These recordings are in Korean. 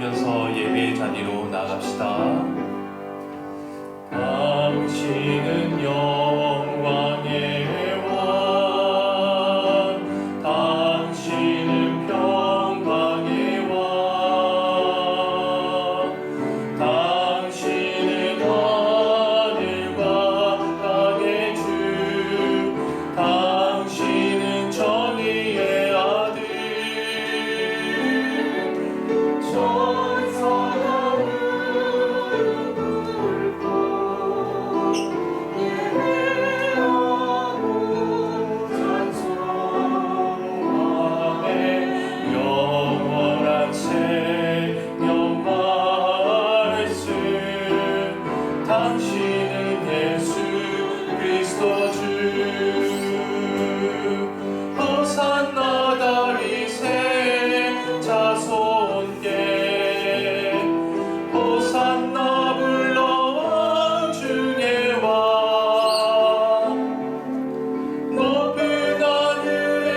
기도하면서 예배의 자리로 나갑시다. 당신은 영광의 왕, 당신은 평강의 왕, 당신은 하늘과 땅의 주, 당신은 정의의 아들. 천사가 무릎 꿇고 예배하고 찬송하네. 영원한 생명 말씀, 당신은 예수 그리스도 주. 호산나 다윗의 자손께, 호산나 불러 왕 중의 왕. 높은 하늘의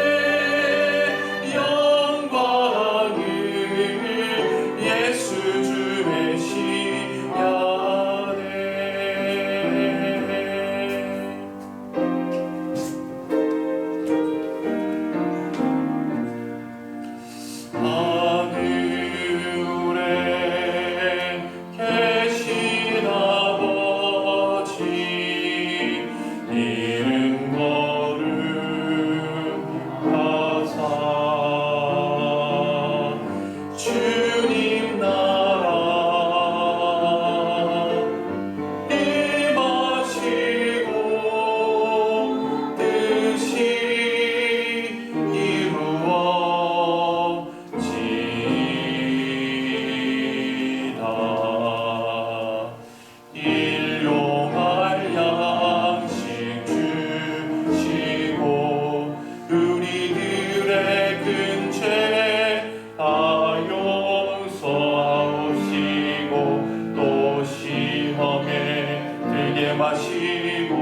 영광을 예수 주 메시아네. 하늘에 계신 아버지, 이름 거룩하사 주님 나라 임하시고 뜻이 이루어지이다. 일용할 양식 주시고 우리들의 큰 죄 다 용서하시고 또 시험에 들게 마시고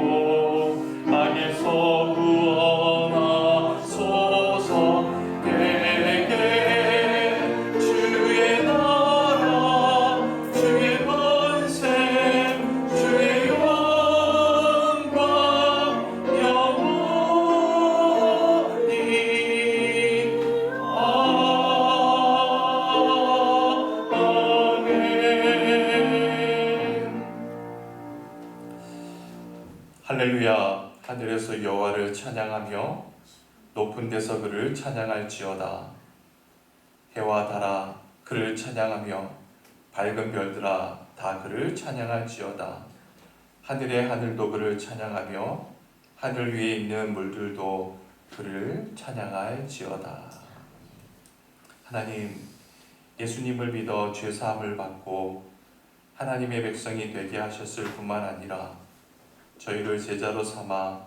악에서 구원하소서. 내게 주의 나라 주의 권세 주의 영광 영원히 아멘. 할렐루야. 하늘에서 여호와를 찬양하며 높은 데서 그를 찬양할지어다. 해와 달아 그를 찬양하며 밝은 별들아 다 그를 찬양할지어다. 하늘의 하늘도 그를 찬양하며 하늘 위에 있는 물들도 그를 찬양할지어다. 하나님, 예수님을 믿어 죄사함을 받고 하나님의 백성이 되게 하셨을 뿐만 아니라 저희를 제자로 삼아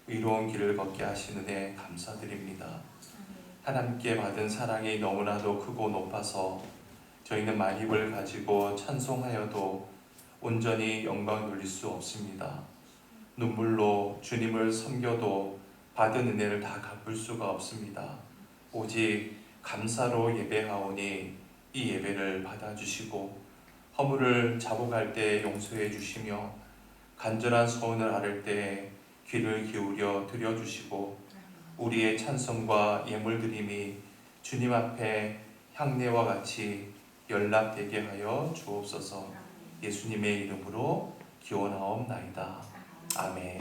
의로운 길을 걷게 하신 은혜 감사드립니다. 하나님께 받은 사랑이 너무나도 크고 높아서 저희는 만입을 가지고 찬송하여도 온전히 영광 돌릴 수 없습니다. 눈물로 주님을 섬겨도 받은 은혜를 다 갚을 수가 없습니다. 오직 감사로 예배하오니 이 예배를 받아주시고 허물을 자복할 때 용서해 주시며 간절한 소원을 아를 때 귀를 기울여 드려주시고 우리의 찬송과 예물드림이 주님 앞에 향내와 같이 연락되게 하여 주옵소서. 예수님의 이름으로 기원하옵나이다. 아멘.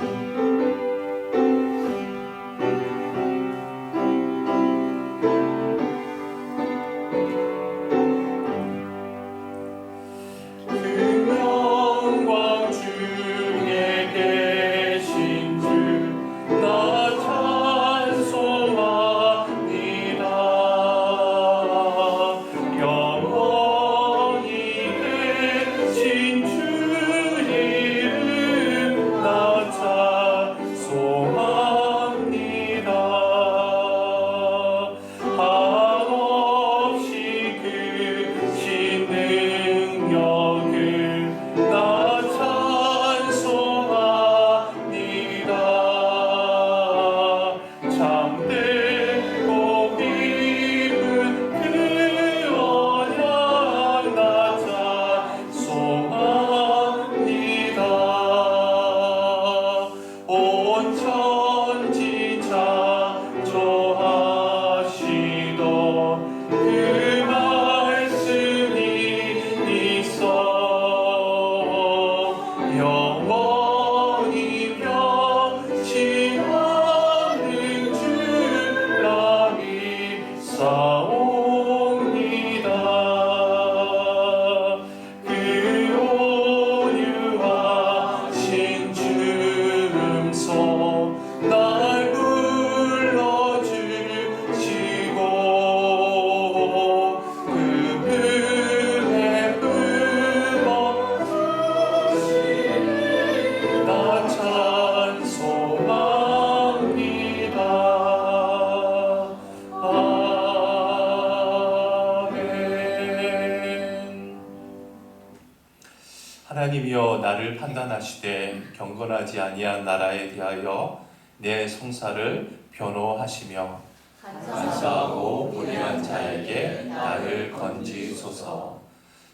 하나님이여 나를 판단하시되 경건하지 아니한 나라에 대하여 내 송사를 변호하시며 간사하고 불의한 자에게 나를 건지소서.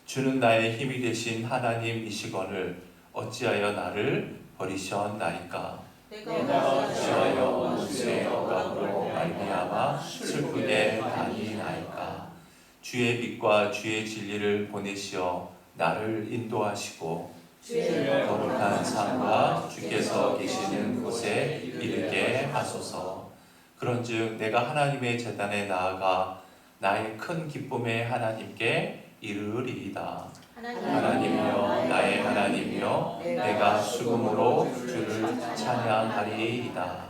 주는 나의 힘이 되신 하나님이시거늘 어찌하여 나를 버리셨나이까. 내가 어찌하여 원수의 억압으로 말미암아 슬프게 다니나이까. 주의 빛과 주의 진리를 보내시어 나를 인도하시고 주의 거룩한 산과 주께서 계시는 곳에 이르게 하소서. 그런즉 내가 하나님의 제단에 나아가 나의 큰 기쁨의 하나님께 이르리이다. 하나님이여 나의 하나님이여 내가 수금으로 주를 찬양하리이다.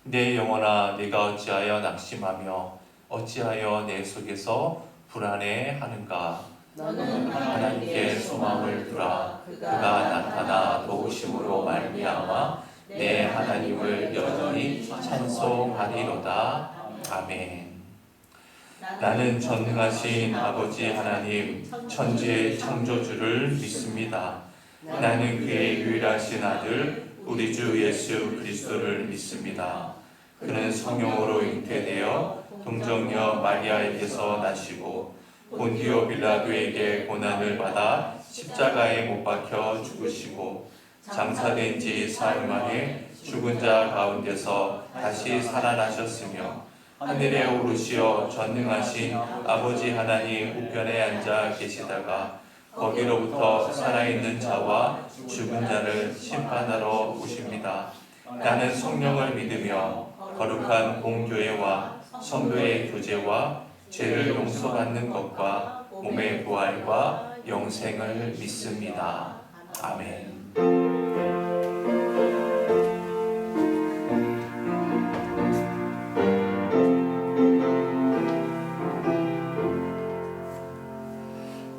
내 영혼아 내가 어찌하여 낙심하며 어찌하여 내 속에서 불안해하는가. 너는 하나님께 소망을 두라. 그가 나타나 도우심으로 말미암아 내 하나님을 여전히 찬송하리로다. 아멘. 나는 전능하신 아버지 하나님 천지의 창조주를 믿습니다. 나는 그의 유일하신 아들 우리 주 예수 그리스도를 믿습니다. 그는 성령으로 잉태되어 동정녀 마리아에게서 나시고 본디오 빌라도에게 고난을 받아 십자가에 못 박혀 죽으시고 장사된 지 사흘 만에 죽은 자 가운데서 다시 살아나셨으며 하늘에 오르시어 전능하신 아버지 하나님 우편에 앉아 계시다가 거기로부터 살아있는 자와 죽은 자를 심판하러 오십니다. 나는 성령을 믿으며 거룩한 공교회와 성도의 교제와 죄를 용서받는 것과 몸의 부활과 영생을 믿습니다. 아멘.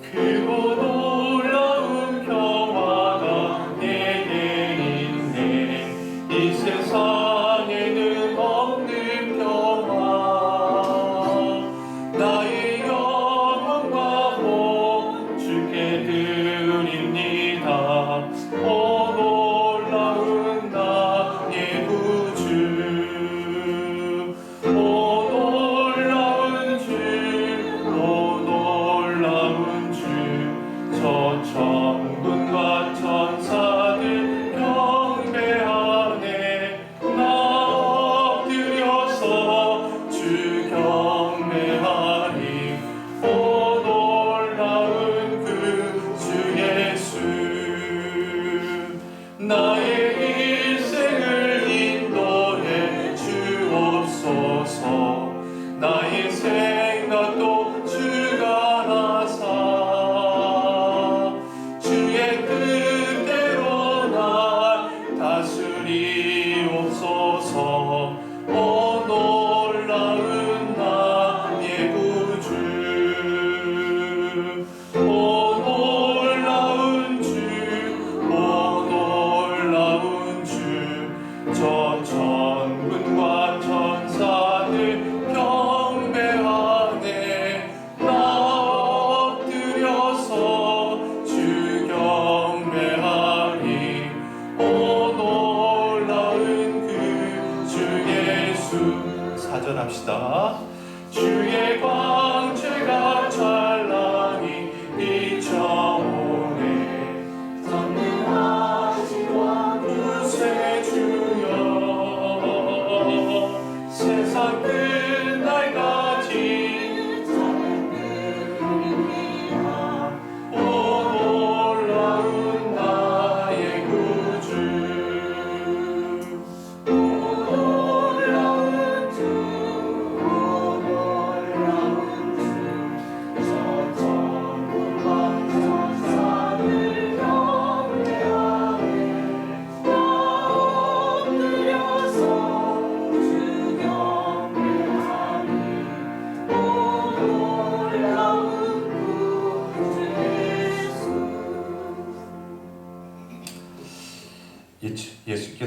크고 놀라운 평화가 내게 있네. 이 세상에는 없는 평화. 나의 영혼과 복 주께 드립니다.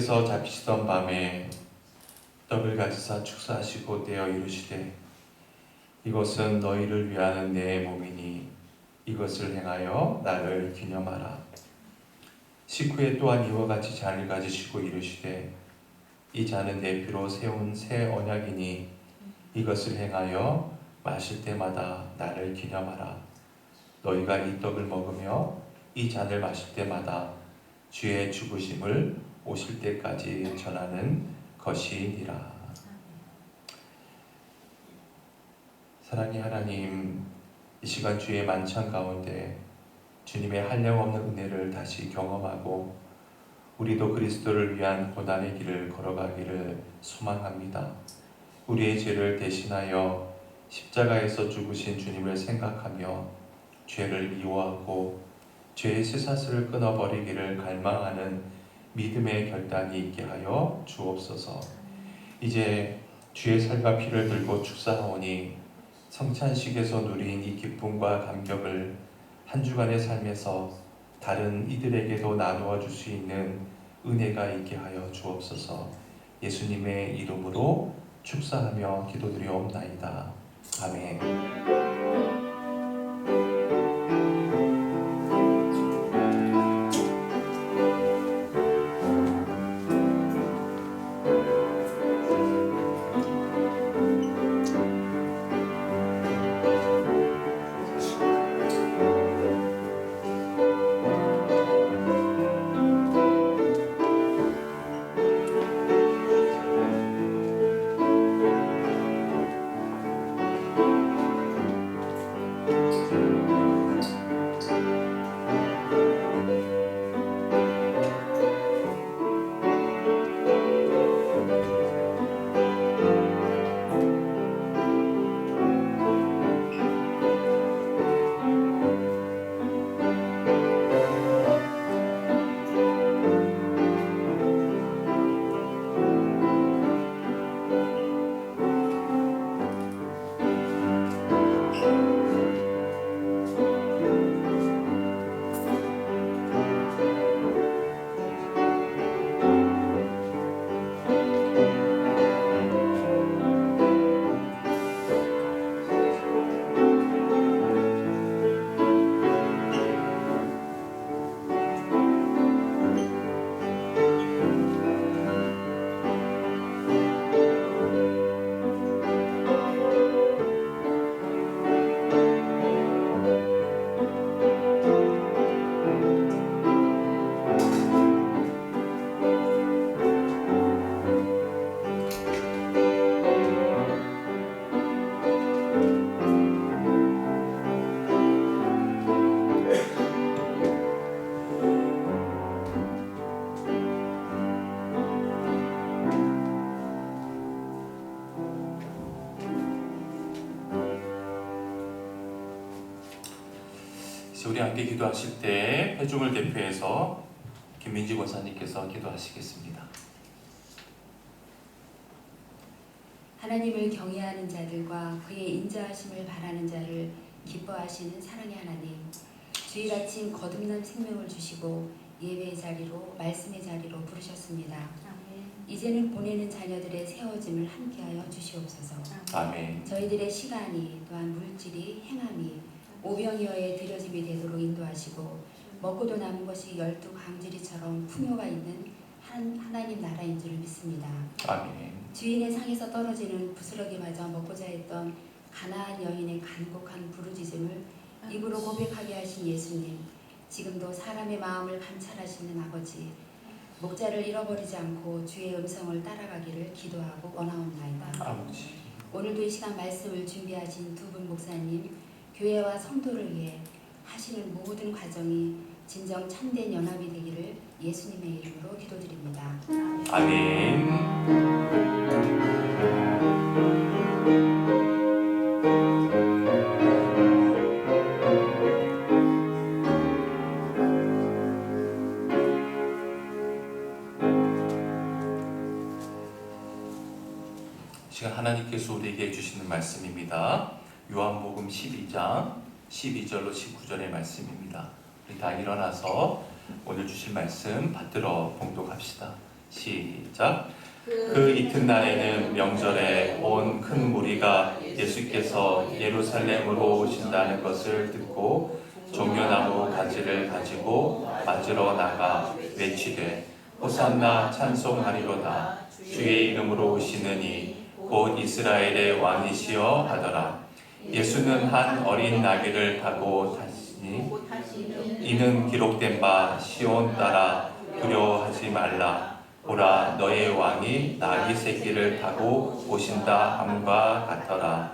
예수께서 잡히시던 밤에 떡을 가지사 축사하시고 떼어 이르시되 이것은 너희를 위하는 내 몸이니 이것을 행하여 나를 기념하라. 식후에 또한 이와 같이 잔을 가지시고 이르시되 이 잔은 내 피로 세운 새 언약이니 이것을 행하여 마실 때마다 나를 기념하라. 너희가 이 떡을 먹으며 이 잔을 마실 때마다 주의 죽으심을 오실 때까지 전하는 것이니라. 사랑의 하나님, 이 시간 주의 만찬 가운데 주님의 한량없는 은혜를 다시 경험하고 우리도 그리스도를 위한 고난의 길을 걸어가기를 소망합니다. 우리의 죄를 대신하여 십자가에서 죽으신 주님을 생각하며 죄를 미워하고 죄의 쇠사슬을 끊어버리기를 갈망하는 믿음의 결단이 있게 하여 주옵소서. 이제 주의 살과 피를 들고 축사하오니 성찬식에서 누린 이 기쁨과 감격을 한 주간의 삶에서 다른 이들에게도 나누어 줄 수 있는 은혜가 있게 하여 주옵소서. 예수님의 이름으로 축사하며 기도드리옵나이다. 아멘. 우리 함께 기도하실 때 회중을 대표해서 김민지 권사님께서 기도하시겠습니다. 하나님을 경외하는 자들과 그의 인자하심을 바라는 자를 기뻐하시는 사랑의 하나님, 주일 아침 거듭난 생명을 주시고 예배의 자리로 말씀의 자리로 부르셨습니다. 이제는 보내는 자녀들의 세워짐을 함께하여 주시옵소서. 아멘. 저희들의 시간이 또한 물질이 행함이 오병이어의 드려짐이 되도록 인도하시고 먹고도 남은 것이 12광주리처럼 풍요가 있는 하나님 나라인 줄 믿습니다. 아멘. 주인의 상에서 떨어지는 부스러기마저 먹고자 했던 가나안 여인의 간곡한 부르짖음을 입으로 고백하게 하신 예수님, 지금도 사람의 마음을 감찰하시는 아버지, 목자를 잃어버리지 않고 주의 음성을 따라가기를 기도하고 원하옵나이다. 아버지. 오늘도 이 시간 말씀을 준비하신 두 분 목사님, 교회와 성도를 위해 하시는 모든 과정이 진정 참된 연합이 되기를 예수님의 이름으로 기도드립니다. 아멘. 지금 하나님께서 우리에게 주시는 말씀입니다. 요한복음 12장 12절로 19절의 말씀입니다. 우리 다 일어나서 오늘 주실 말씀 받들어 봉독합시다. 시작. 그 이튿날에는 명절에 온 큰 무리가 예수께서 예루살렘으로 오신다는 것을 듣고 종려나무 가지를 가지고 맞으러 나가 외치되 호산나 찬송하리로다. 주의 이름으로 오시는 이 곧 이스라엘의 왕이시여 하더라. 예수는 한 어린 나귀를 타고 타시니 이는 기록된 바 시온 따라 두려워하지 말라. 보라 너의 왕이 나귀 새끼를 타고 오신다 함과 같더라.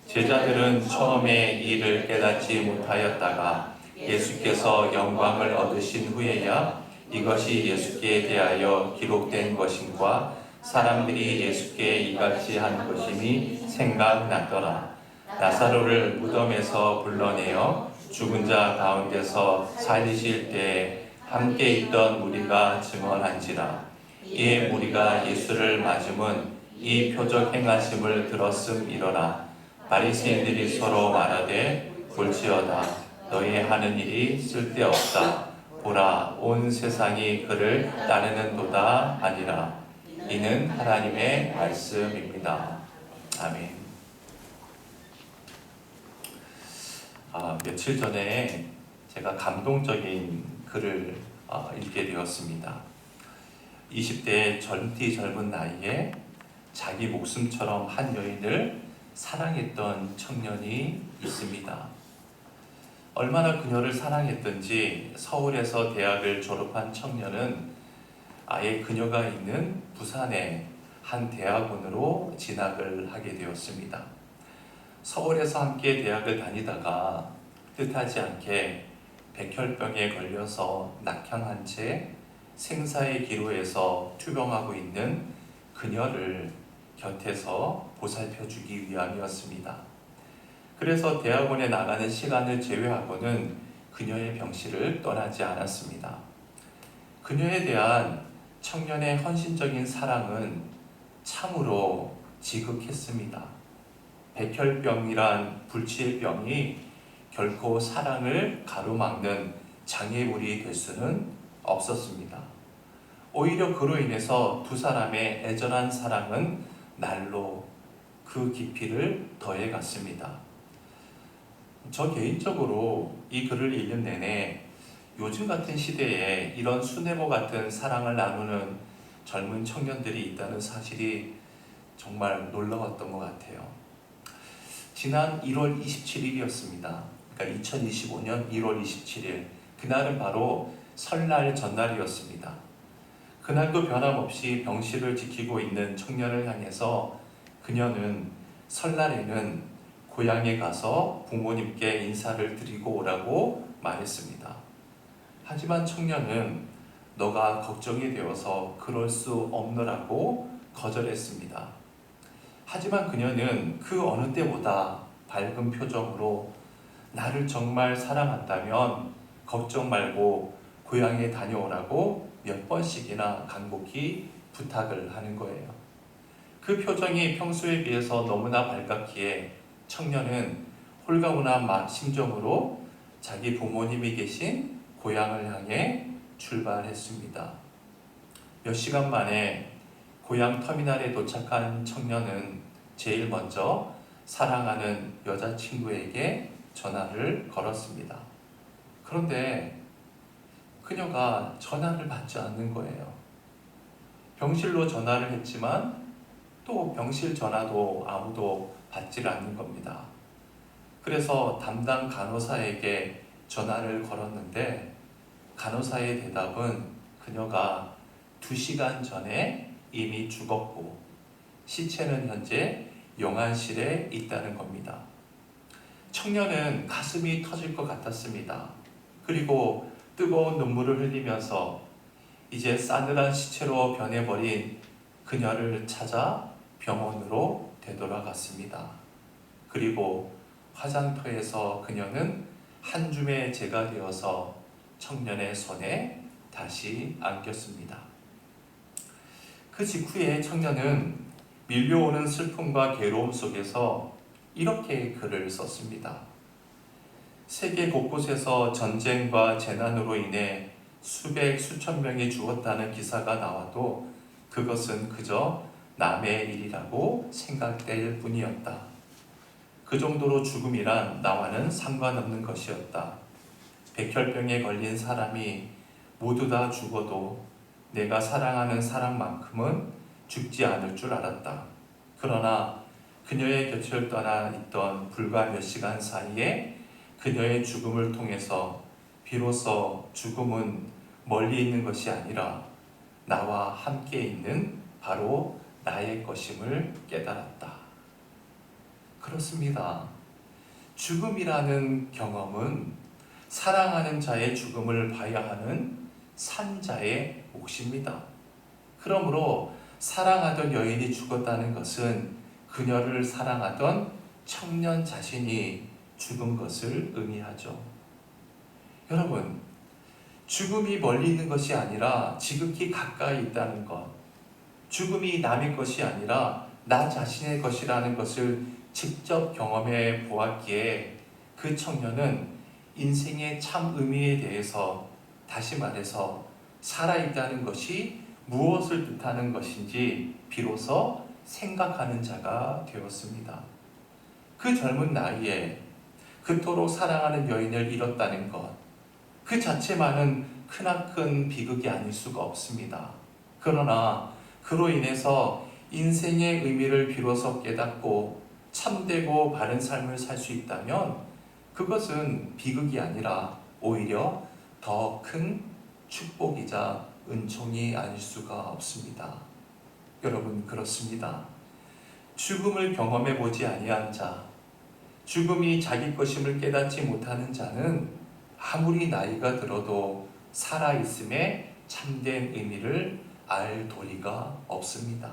제자들은 처음에 이를 깨닫지 못하였다가 예수께서 영광을 얻으신 후에야 이것이 예수께 대하여 기록된 것임과 사람들이 예수께 이같이 한 것임이 생각났더라. 나사로를 무덤에서 불러내어 죽은 자 가운데서 살리실 때에 함께 있던 무리가 증언한지라. 이에 무리가 예수를 맞음은 이 표적 행하심을 들었음이러라. 바리새인들이 서로 말하되 볼지어다. 너희 하는 일이 쓸데없다. 보라 온 세상이 그를 따르는도다 하니라. 이는 하나님의 말씀입니다. 아멘. 며칠 전에 제가 감동적인 글을 읽게 되었습니다. 20대의 젊은 나이에 자기 목숨처럼 한 여인을 사랑했던 청년이 있습니다. 얼마나 그녀를 사랑했던지 서울에서 대학을 졸업한 청년은 아예 그녀가 있는 부산의 한 대학원으로 진학을 하게 되었습니다. 서울에서 함께 대학을 다니다가 뜻하지 않게 백혈병에 걸려서 낙향한 채 생사의 기로에서 투병하고 있는 그녀를 곁에서 보살펴주기 위함이었습니다. 그래서 대학원에 나가는 시간을 제외하고는 그녀의 병실을 떠나지 않았습니다. 그녀에 대한 청년의 헌신적인 사랑은 참으로 지극했습니다. 백혈병이란 불치의 병이 결코 사랑을 가로막는 장애물이 될 수는 없었습니다. 오히려 그로 인해서 두 사람의 애절한 사랑은 날로 그 깊이를 더해갔습니다. 저 개인적으로 이 글을 읽는 내내 요즘 같은 시대에 이런 수뇌보 같은 사랑을 나누는 젊은 청년들이 있다는 사실이 정말 놀라웠던 것 같아요. 지난 1월 27일이었습니다. 그러니까 2025년 1월 27일. 그날은 바로 설날 전날이었습니다. 그날도 변함없이 병실을 지키고 있는 청년을 향해서 그녀는 설날에는 고향에 가서 부모님께 인사를 드리고 오라고 말했습니다. 하지만 청년은 너가 걱정이 되어서 그럴 수 없노라고 거절했습니다. 하지만 그녀는 그 어느 때보다 밝은 표정으로 나를 정말 사랑한다면 걱정 말고 고향에 다녀오라고 몇 번씩이나 간곡히 부탁을 하는 거예요. 그 표정이 평소에 비해서 너무나 밝았기에 청년은 홀가분한 심정으로 자기 부모님이 계신 고향을 향해 출발했습니다. 몇 시간 만에 고향 터미널에 도착한 청년은 제일 먼저 사랑하는 여자친구에게 전화를 걸었습니다. 그런데 그녀가 전화를 받지 않는 거예요. 병실로 전화를 했지만 또 병실 전화도 아무도 받지 않는 겁니다. 그래서 담당 간호사에게 전화를 걸었는데 간호사의 대답은 그녀가 2시간 전에 이미 죽었고 시체는 현재 영안실에 있다는 겁니다. 청년은 가슴이 터질 것 같았습니다. 그리고 뜨거운 눈물을 흘리면서 이제 싸늘한 시체로 변해버린 그녀를 찾아 병원으로 되돌아갔습니다. 그리고 화장터에서 그녀는 한 줌의 재가 되어서 청년의 손에 다시 안겼습니다. 그 직후에 청년은 밀려오는 슬픔과 괴로움 속에서 이렇게 글을 썼습니다. 세계 곳곳에서 전쟁과 재난으로 인해 수천 명이 죽었다는 기사가 나와도 그것은 그저 남의 일이라고 생각될 뿐이었다. 그 정도로 죽음이란 나와는 상관없는 것이었다. 백혈병에 걸린 사람이 모두 다 죽어도 내가 사랑하는 사람만큼은 죽지 않을 줄 알았다. 그러나 그녀의 곁을 떠나 있던 불과 몇 시간 사이에 그녀의 죽음을 통해서 비로소 죽음은 멀리 있는 것이 아니라 나와 함께 있는 바로 나의 것임을 깨달았다. 그렇습니다. 죽음이라는 경험은 사랑하는 자의 죽음을 봐야 하는 산자의 몫입니다. 그러므로 사랑하던 여인이 죽었다는 것은 그녀를 사랑하던 청년 자신이 죽은 것을 의미하죠. 여러분, 죽음이 멀리 있는 것이 아니라 지극히 가까이 있다는 것, 죽음이 남의 것이 아니라 나 자신의 것이라는 것을 직접 경험해 보았기에 그 청년은 인생의 참 의미에 대해서, 다시 말해서 살아있다는 것이 무엇을 뜻하는 것인지 비로소 생각하는 자가 되었습니다. 그 젊은 나이에 그토록 사랑하는 여인을 잃었다는 것, 그 자체만은 크나큰 비극이 아닐 수가 없습니다. 그러나 그로 인해서 인생의 의미를 비로소 깨닫고 참되고 바른 삶을 살 수 있다면 그것은 비극이 아니라 오히려 더 큰 축복이자 은총이 아닐 수가 없습니다. 여러분, 그렇습니다. 죽음을 경험해 보지 아니한 자, 죽음이 자기 것임을 깨닫지 못하는 자는 아무리 나이가 들어도 살아있음의 참된 의미를 알 도리가 없습니다.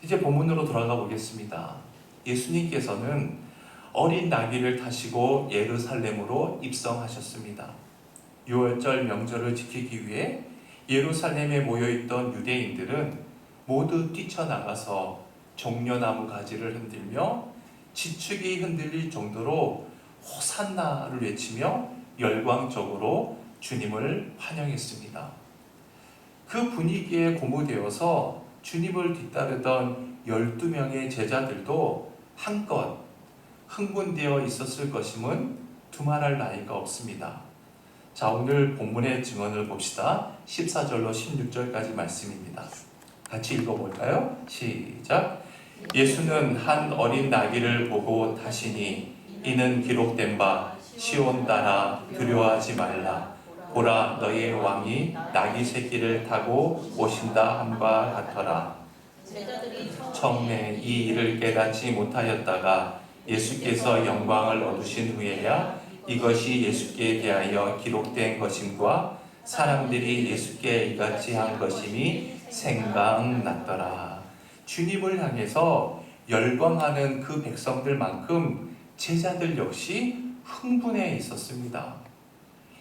이제 본문으로 돌아가 보겠습니다. 예수님께서는 어린 나귀를 타시고 예루살렘으로 입성하셨습니다. 유월절 명절을 지키기 위해 예루살렘에 모여있던 유대인들은 모두 뛰쳐나가서 종려나무 가지를 흔들며 지축이 흔들릴 정도로 호산나를 외치며 열광적으로 주님을 환영했습니다. 그 분위기에 고무되어서 주님을 뒤따르던 12명의 제자들도 한껏 흥분되어 있었을 것임은 두말할 나위가 없습니다. 자, 오늘 본문의 증언을 봅시다. 14절로 16절까지 말씀입니다. 같이 읽어볼까요? 시작. 예수는 한 어린 나귀를 보고 타시니 이는 기록된 바 시온 딸아 두려워하지 말라. 보라, 너희의 왕이 나귀 새끼를 타고 오신다 함과 같더라. 처음에 이 일을 깨닫지 못하였다가 예수께서 영광을 얻으신 후에야 이것이 예수께 대하여 기록된 것임과 사람들이 예수께 이같이 한 것임이 생각났더라. 주님을 향해서 열광하는 그 백성들만큼 제자들 역시 흥분해 있었습니다.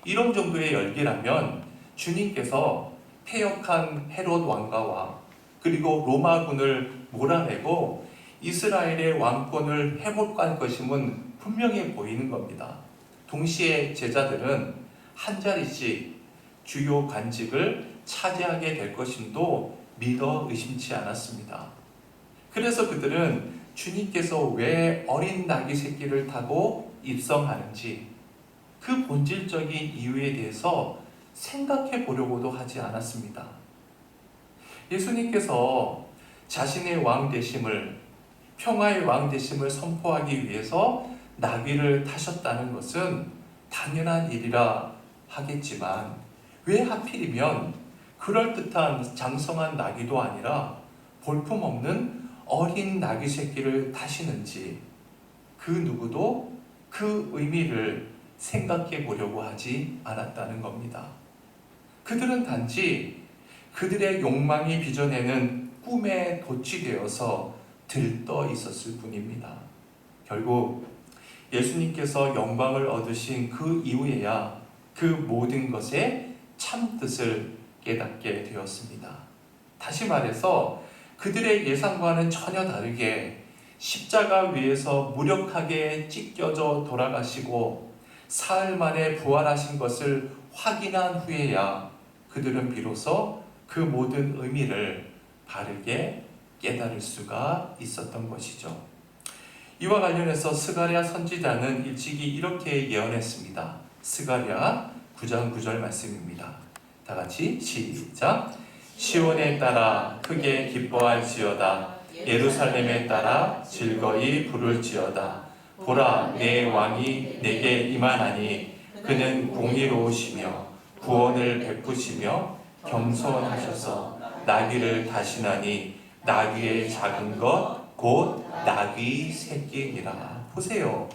이런 정도의 열기라면 주님께서 패역한 헤롯 왕가와 그리고 로마군을 몰아내고 이스라엘의 왕권을 회복할 것임은 분명해 보이는 겁니다. 동시에 제자들은 한 자리씩 주요 관직을 차지하게 될 것임도 믿어 의심치 않았습니다. 그래서 그들은 주님께서 왜 어린 나귀 새끼를 타고 입성하는지 그 본질적인 이유에 대해서 생각해 보려고도 하지 않았습니다. 예수님께서 자신의 왕 되심을, 평화의 왕 되심을 선포하기 위해서 나귀를 타셨다는 것은 당연한 일이라 하겠지만 왜 하필이면 그럴듯한 장성한 나귀도 아니라 볼품없는 어린 나귀 새끼를 타시는지 그 누구도 그 의미를 생각해 보려고 하지 않았다는 겁니다. 그들은 단지 그들의 욕망이 빚어내는 꿈에 도취되어서 들떠 있었을 뿐입니다. 결국 예수님께서 영광을 얻으신 그 이후에야 그 모든 것의 참뜻을 깨닫게 되었습니다. 다시 말해서 그들의 예상과는 전혀 다르게 십자가 위에서 무력하게 찢겨져 돌아가시고 사흘 만에 부활하신 것을 확인한 후에야 그들은 비로소 그 모든 의미를 바르게 깨달을 수가 있었던 것이죠. 이와 관련해서 스가랴 선지자는 일찍이 이렇게 예언했습니다. 스가랴 9장 9절 말씀입니다. 다 같이 시작. 시온에 따라 크게 기뻐할지어다. 예루살렘에 따라 즐거이 부를지어다. 보라, 내 왕이 내게 임하나니 그는 공의로우시며 구원을 베푸시며 겸손하셔서 나귀를 다시나니 나귀의 작은 것 곧 나귀 새끼니라. 보세요.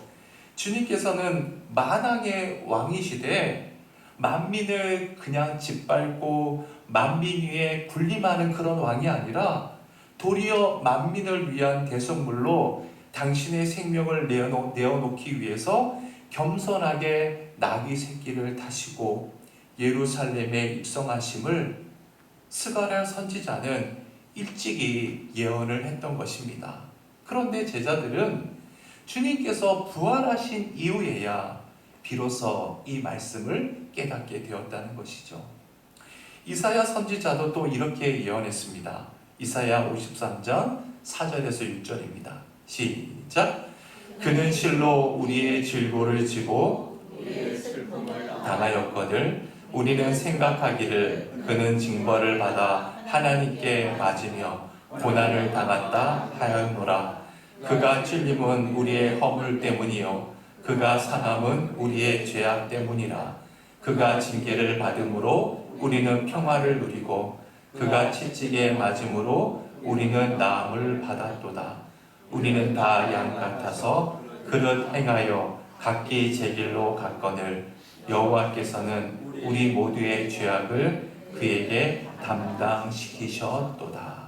주님께서는 만왕의 왕이시되 만민을 그냥 짓밟고 만민 위에 군림하는 그런 왕이 아니라 도리어 만민을 위한 대속물로 당신의 생명을 내어놓기 위해서 겸손하게 나귀 새끼를 타시고 예루살렘에 입성하심을 스가랴 선지자는 일찍이 예언을 했던 것입니다. 그런데 제자들은 주님께서 부활하신 이후에야 비로소 이 말씀을 깨닫게 되었다는 것이죠. 이사야 선지자도 또 이렇게 예언했습니다. 이사야 53장 4절에서 6절입니다. 시작. 그는 실로 우리의 질고를 지고 당하였거늘 우리는 생각하기를 그는 징벌을 받아 하나님께 맞으며 고난을 당한다 하였노라. 그가 찔림은 우리의 허물 때문이요 그가 상함은 우리의 죄악 때문이라. 그가 징계를 받음으로 우리는 평화를 누리고 그가 채찍에 맞음으로 우리는 나음을 받았도다. 우리는 다 양 같아서 그릇 행하여 각기 제 길로 갔거늘 여호와께서는 우리 모두의 죄악을 그에게 담당시키셨도다.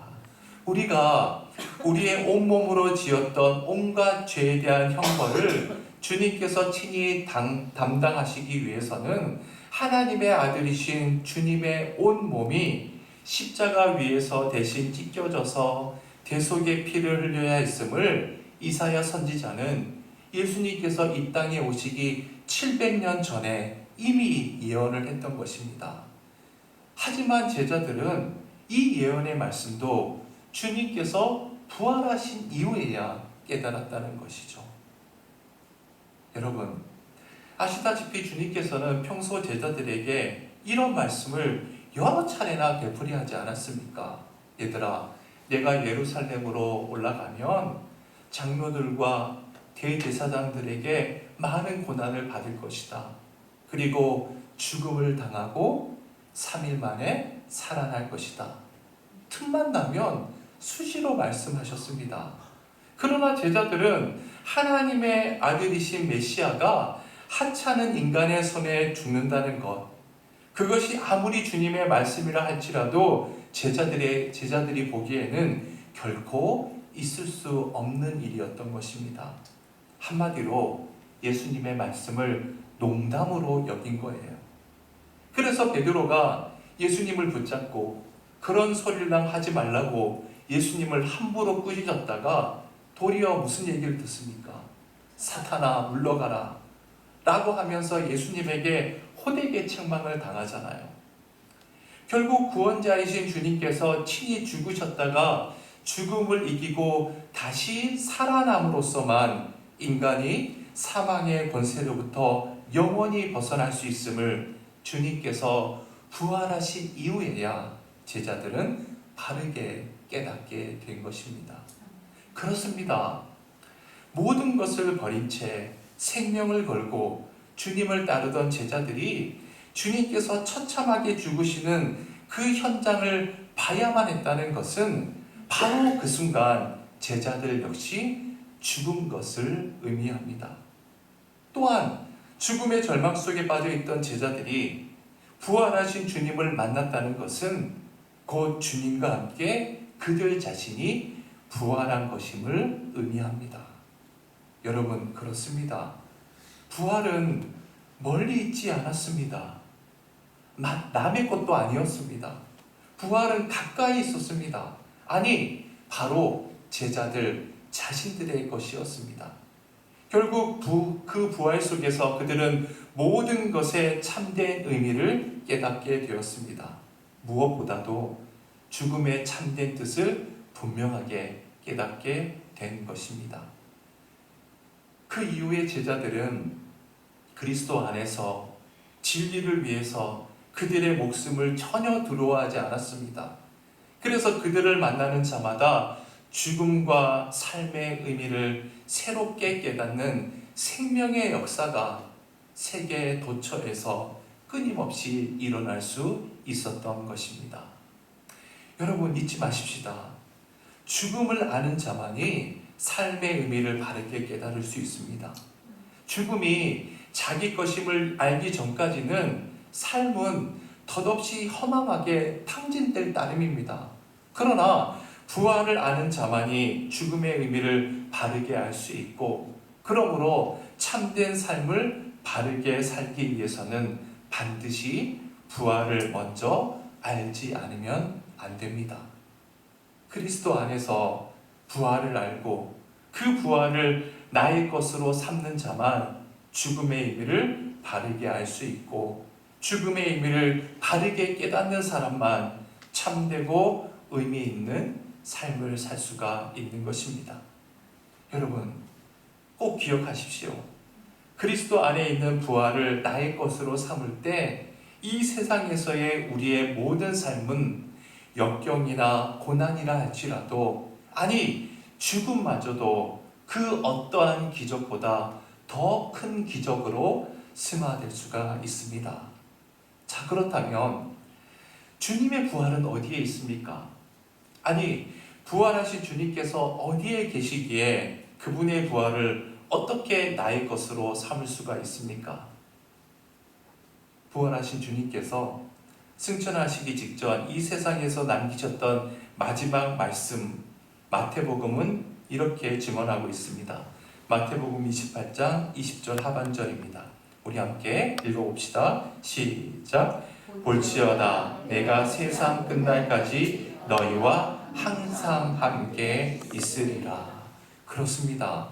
우리가 우리의 온몸으로 지었던 온갖 죄에 대한 형벌을 주님께서 친히 담당하시기 위해서는 하나님의 아들이신 주님의 온 몸이 십자가 위에서 대신 찢겨져서 대속의 피를 흘려야 했음을 이사야 선지자는 예수님께서 이 땅에 오시기 700년 전에 이미 예언을 했던 것입니다. 하지만 제자들은 이 예언의 말씀도 주님께서 부활하신 이후에야 깨달았다는 것이죠. 여러분, 아시다시피 주님께서는 평소 제자들에게 이런 말씀을 여러 차례나 되풀이하지 않았습니까? 얘들아, 내가 예루살렘으로 올라가면 장로들과 대제사장들에게 많은 고난을 받을 것이다. 그리고 죽음을 당하고 3일 만에 살아날 것이다. 틈만 나면 수시로 말씀하셨습니다. 그러나 제자들은 하나님의 아들이신 메시아가 하찮은 인간의 손에 죽는다는 것, 그것이 아무리 주님의 말씀이라 할지라도 제자들이 보기에는 결코 있을 수 없는 일이었던 것입니다. 한마디로 예수님의 말씀을 농담으로 여긴 거예요. 그래서 베드로가 예수님을 붙잡고 그런 소리랑 하지 말라고 예수님을 함부로 꾸짖었다가 도리어 무슨 얘기를 듣습니까? 사탄아 물러가라 라고 하면서 예수님에게 호되게 책망을 당하잖아요. 결국 구원자이신 주님께서 친히 죽으셨다가 죽음을 이기고 다시 살아남으로써만 인간이 사망의 권세로부터 영원히 벗어날 수 있음을 주님께서 부활하신 이후에야 제자들은 바르게 깨닫게 된 것입니다. 그렇습니다. 모든 것을 버린 채 생명을 걸고 주님을 따르던 제자들이 주님께서 처참하게 죽으시는 그 현장을 봐야만 했다는 것은 바로 그 순간 제자들 역시 죽은 것을 의미합니다. 또한 죽음의 절망 속에 빠져있던 제자들이 부활하신 주님을 만났다는 것은 곧 주님과 함께 그들 자신이 부활한 것임을 의미합니다. 여러분, 그렇습니다. 부활은 멀리 있지 않았습니다. 남의 것도 아니었습니다. 부활은 가까이 있었습니다. 아니, 바로 제자들 자신들의 것이었습니다. 결국 그 부활 속에서 그들은 모든 것의 참된 의미를 깨닫게 되었습니다. 무엇보다도 죽음의 참된 뜻을 분명하게 깨닫게 된 것입니다. 그 이후에 제자들은 그리스도 안에서 진리를 위해서 그들의 목숨을 전혀 두려워하지 않았습니다. 그래서 그들을 만나는 자마다 죽음과 삶의 의미를 새롭게 깨닫는 생명의 역사가 세계 도처에서 끊임없이 일어날 수 있었던 것입니다. 여러분, 잊지 마십시다. 죽음을 아는 자만이 삶의 의미를 바르게 깨달을 수 있습니다. 죽음이 자기 것임을 알기 전까지는 삶은 덧없이 허망하게 탕진될 따름입니다. 그러나 부활을 아는 자만이 죽음의 의미를 바르게 알 수 있고, 그러므로 참된 삶을 바르게 살기 위해서는 반드시 부활을 먼저 알지 않으면 안 됩니다. 그리스도 안에서 부활을 알고 그 부활을 나의 것으로 삼는 자만 죽음의 의미를 바르게 알 수 있고, 죽음의 의미를 바르게 깨닫는 사람만 참되고 의미 있는 삶을 살 수가 있는 것입니다. 여러분, 꼭 기억하십시오. 그리스도 안에 있는 부활을 나의 것으로 삼을 때 이 세상에서의 우리의 모든 삶은 역경이나 고난이라 할지라도, 아니 죽음마저도 그 어떠한 기적보다 더 큰 기적으로 승화될 수가 있습니다. 자, 그렇다면 주님의 부활은 어디에 있습니까? 아니, 부활하신 주님께서 어디에 계시기에 그분의 부활을 어떻게 나의 것으로 삼을 수가 있습니까? 부활하신 주님께서 승천하시기 직전 이 세상에서 남기셨던 마지막 말씀, 마태복음은 이렇게 증언하고 있습니다. 마태복음 28장 20절 하반절입니다. 우리 함께 읽어봅시다. 시작. 볼지어다 내가 세상 끝날까지 너희와 항상 함께 있으리라. 그렇습니다.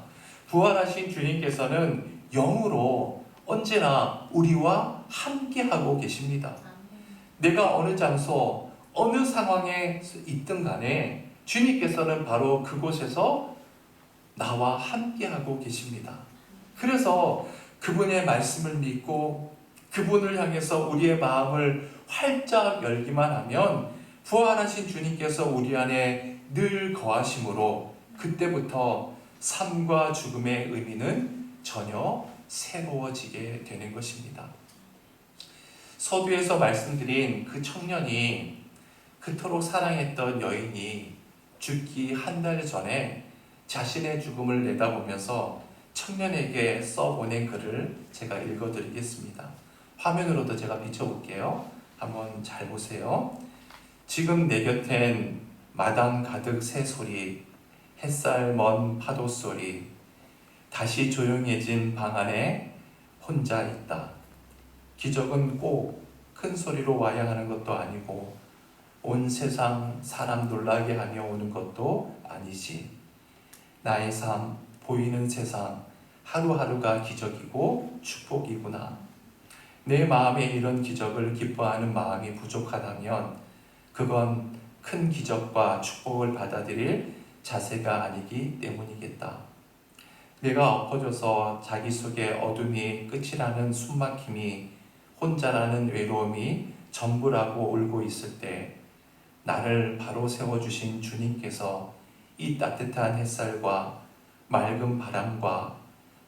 부활하신 주님께서는 영으로 언제나 우리와 함께하고 계십니다. 내가 어느 장소, 어느 상황에 있든 간에 주님께서는 바로 그곳에서 나와 함께하고 계십니다. 그래서 그분의 말씀을 믿고 그분을 향해서 우리의 마음을 활짝 열기만 하면 부활하신 주님께서 우리 안에 늘 거하심으로 그때부터 삶과 죽음의 의미는 전혀 새로워지게 되는 것입니다. 서두에서 말씀드린 그 청년이 그토록 사랑했던 여인이 죽기 한 달 전에 자신의 죽음을 내다보면서 청년에게 써보낸 글을 제가 읽어드리겠습니다. 화면으로도 제가 비춰볼게요. 한번 잘 보세요. 지금 내 곁엔 마당 가득 새소리, 햇살 먼 파도 소리, 다시 조용해진 방 안에 혼자 있다. 기적은 꼭 큰 소리로 와야 하는 것도 아니고 온 세상 사람 놀라게 하며 오는 것도 아니지. 나의 삶, 보이는 세상 하루하루가 기적이고 축복이구나. 내 마음에 이런 기적을 기뻐하는 마음이 부족하다면 그건 큰 기적과 축복을 받아들일 자세가 아니기 때문이겠다. 내가 엎어져서 자기 속에 어둠이 끝이라는 숨막힘이, 혼자라는 외로움이 전부라고 울고 있을 때 나를 바로 세워주신 주님께서 이 따뜻한 햇살과 맑은 바람과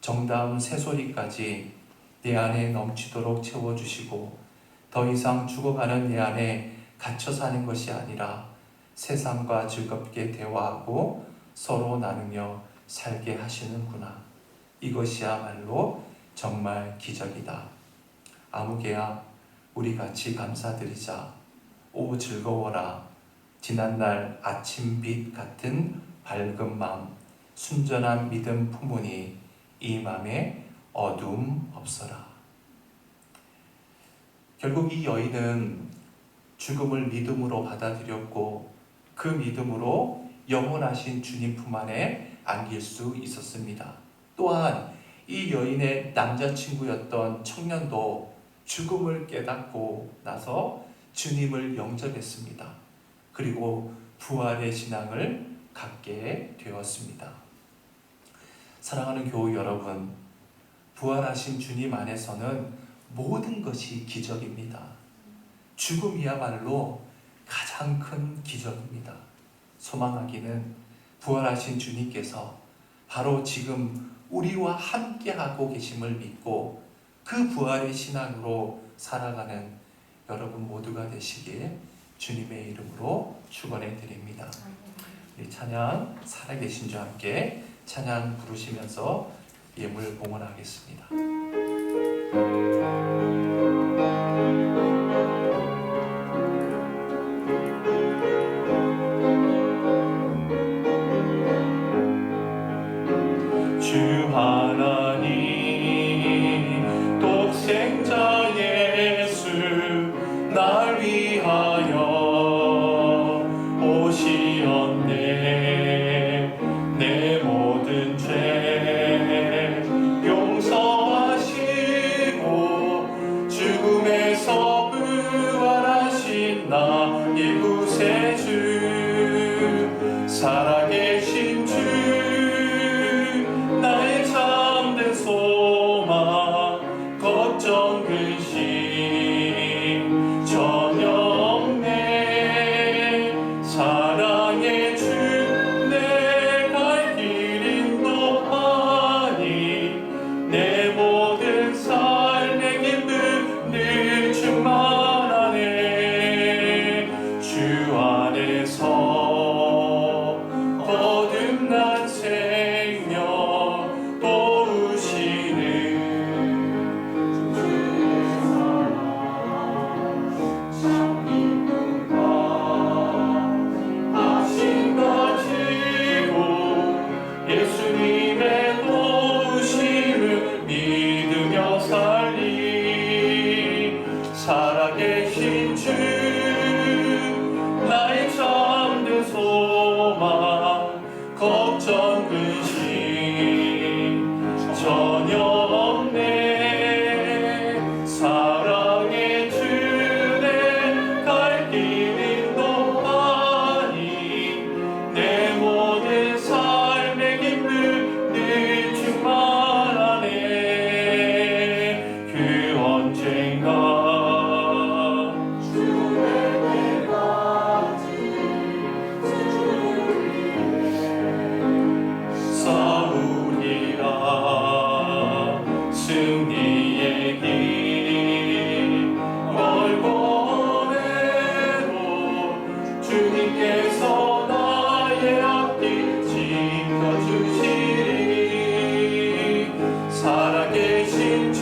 정다운 새소리까지 내 안에 넘치도록 채워주시고 더 이상 죽어가는 내 안에 갇혀 사는 것이 아니라 세상과 즐겁게 대화하고 서로 나누며 살게 하시는구나. 이것이야말로 정말 기적이다. 아무개야, 우리 같이 감사드리자. 오 즐거워라. 지난날 아침빛 같은 밝은 맘, 순전한 믿음 품으니 이 맘에 어둠 없어라. 결국 이 여인은 죽음을 믿음으로 받아들였고 그 믿음으로 영원하신 주님 품 안에 안길 수 있었습니다. 또한 이 여인의 남자친구였던 청년도 죽음을 깨닫고 나서 주님을 영접했습니다. 그리고 부활의 신앙을 갖게 되었습니다. 사랑하는 교우 여러분, 부활하신 주님 안에서는 모든 것이 기적입니다. 죽음이야말로 가장 큰 기적입니다. 소망하기는 부활하신 주님께서 바로 지금 우리와 함께하고 계심을 믿고 그 부활의 신앙으로 살아가는 여러분 모두가 되시길 주님의 이름으로 축원해 드립니다. 우리 찬양 살아계신 주 함께 찬양 부르시면서 예물 봉헌하겠습니다. 주 하나님 독생자 예수 날 위하여 오시었네. 내 모든 죄 용서하시고 죽음에서 부활하신 나의 구세주 살아계신 주 나의 참된 소망 걱정 근심 전혀 없네. 사랑의 주 내 갈 길 인도하니 내 모든 삶의 기쁨 늘 충만하네. 주 안에서 거듭난 생명 도우시는 주의 사랑 참 기쁘다. 하신 가지고 예수님의 도우심을 믿으며 살리. 살아계신 주 나의 참된 소망 걱정 근심 전혀 없네. 사랑의 주 내 갈 길 인도하니 내 모든 삶의 기쁨 늘 충만하네. 그 언젠가 싸우리라 승리의 길 멀고 멀고 주님께서 나의 앞길 지켜주시리. 살아계신 주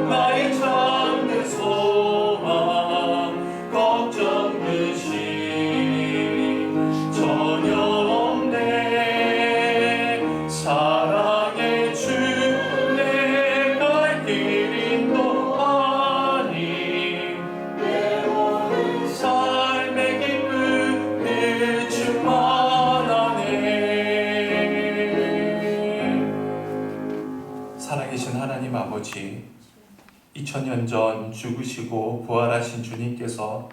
나의 참된 소망 걱정 근심 전혀 없네. 사랑의 주 내 갈 길 인도하니 내 모든 삶의 기쁨 늘 충만하네. 살아계신 하나님 아버지, 2000년 전 죽으시고 부활하신 주님께서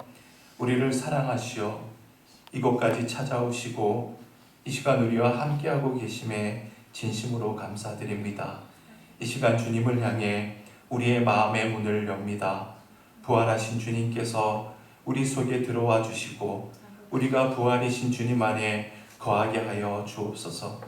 우리를 사랑하시어 이곳까지 찾아오시고 이 시간 우리와 함께하고 계심에 진심으로 감사드립니다. 이 시간 주님을 향해 우리의 마음의 문을 엽니다. 부활하신 주님께서 우리 속에 들어와 주시고 우리가 부활이신 주님 안에 거하게 하여 주옵소서.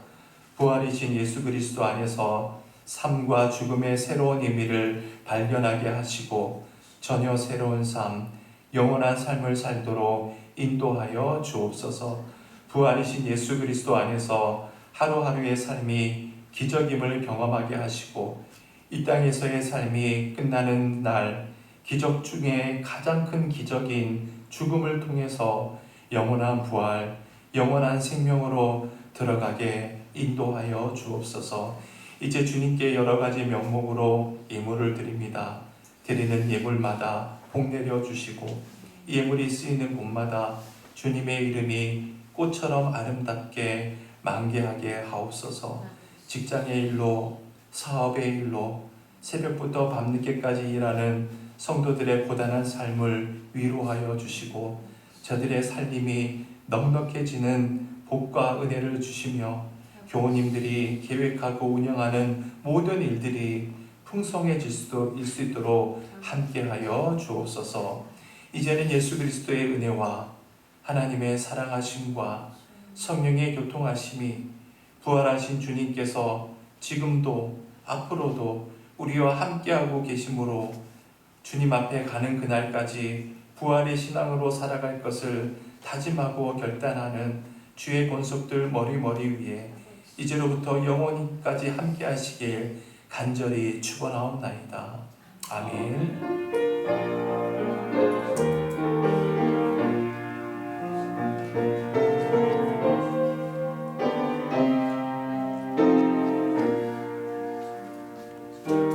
부활이신 예수 그리스도 안에서 삶과 죽음의 새로운 의미를 발견하게 하시고 전혀 새로운 삶, 영원한 삶을 살도록 인도하여 주옵소서. 부활이신 예수 그리스도 안에서 하루하루의 삶이 기적임을 경험하게 하시고 이 땅에서의 삶이 끝나는 날 기적 중에 가장 큰 기적인 죽음을 통해서 영원한 부활, 영원한 생명으로 들어가게 인도하여 주옵소서. 이제 주님께 여러 가지 명목으로 예물을 드립니다. 드리는 예물마다 복 내려 주시고 이 예물이 쓰이는 곳마다 주님의 이름이 꽃처럼 아름답게 만개하게 하옵소서. 직장의 일로, 사업의 일로, 새벽부터 밤늦게까지 일하는 성도들의 고단한 삶을 위로하여 주시고 저들의 살림이 넉넉해지는 복과 은혜를 주시며 교우님들이 계획하고 운영하는 모든 일들이 풍성해질 수 있도록 함께하여 주옵소서. 이제는 예수 그리스도의 은혜와 하나님의 사랑하심과 성령의 교통하심이 부활하신 주님께서 지금도 앞으로도 우리와 함께하고 계심으로 주님 앞에 가는 그날까지 부활의 신앙으로 살아갈 것을 다짐하고 결단하는 주의 권속들 머리머리 위에 이제로부터 영원히까지 함께 하시길 간절히 축원하옵나이다. 아멘.